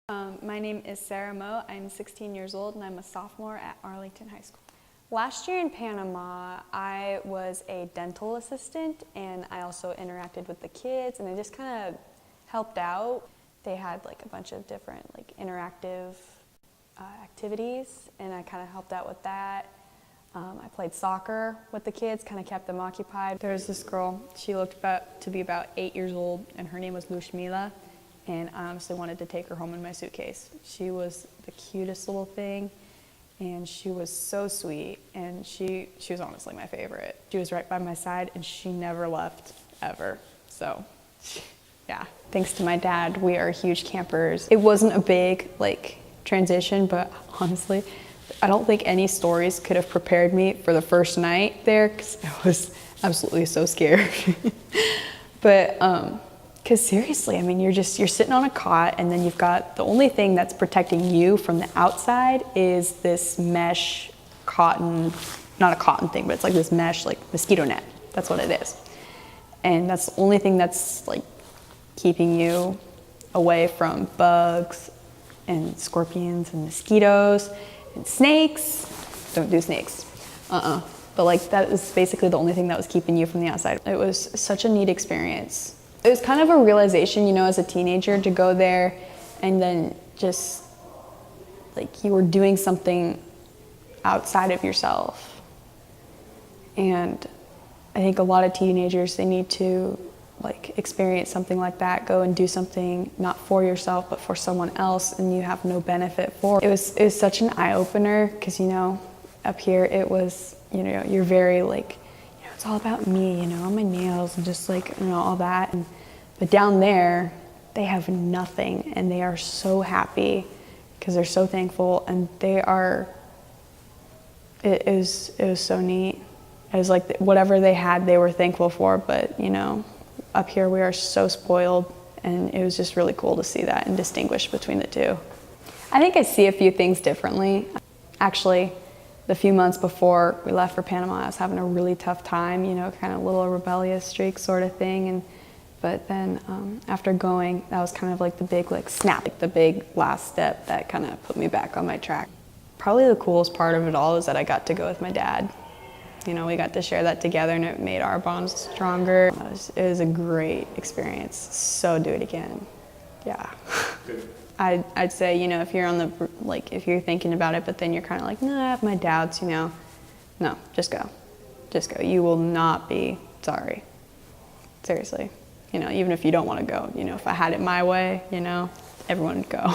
My name is Sarah Moe. I'm 16 years old and I'm a sophomore at Arlington High School. Last year in Panama, I was a dental assistant and I also interacted with the kids and I just kind of helped out. They had like a bunch of different like interactive activities and I kind of helped out with that. I played soccer with the kids, kind of kept them occupied. There was this girl, she looked to be about 8 years old and her name was Lushmila. And I honestly wanted to take her home in my suitcase. She was the cutest little thing, and she was so sweet, and she was honestly my favorite. She was right by my side, and she never left, ever. So, yeah. Thanks to my dad, we are huge campers. It wasn't a big, transition, but honestly, I don't think any stories could have prepared me for the first night there, because I was absolutely so scared. But, because seriously, I mean, you're sitting on a cot and then you've got the only thing that's protecting you from the outside is this mesh cotton, not a cotton thing, but it's like this mesh, like mosquito net. That's what it is. And that's the only thing that's like keeping you away from bugs and scorpions and mosquitoes and snakes. Don't do snakes. But like that is basically the only thing that was keeping you from the outside. It was such a neat experience. It was kind of a realization, as a teenager to go there and then just like you were doing something outside of yourself. And I think a lot of teenagers, they need to experience something like that, go and do something not for yourself, but for someone else and you have no benefit for. It was such an eye-opener because, up here it was, you're very it's all about me, my nails and just all that. But down there, they have nothing and they are so happy because they're so thankful and it was so neat. It was like whatever they had, they were thankful for, but up here we are so spoiled and it was just really cool to see that and distinguish between the two. I think I see a few things differently. Actually, the few months before we left for Panama, I was having a really tough time, kind of a little rebellious streak sort of thing. But then after going, that was kind of like the big snap, the big last step that kind of put me back on my track. Probably the coolest part of it all is that I got to go with my dad. We got to share that together and it made our bond stronger. It was a great experience, so do it again, yeah. I'd say, if you're on if you're thinking about it, but then you're kind of like, nah, I have my doubts, no, just go. Just go. You will not be sorry. Seriously. Even if you don't want to go, if I had it my way, everyone would go.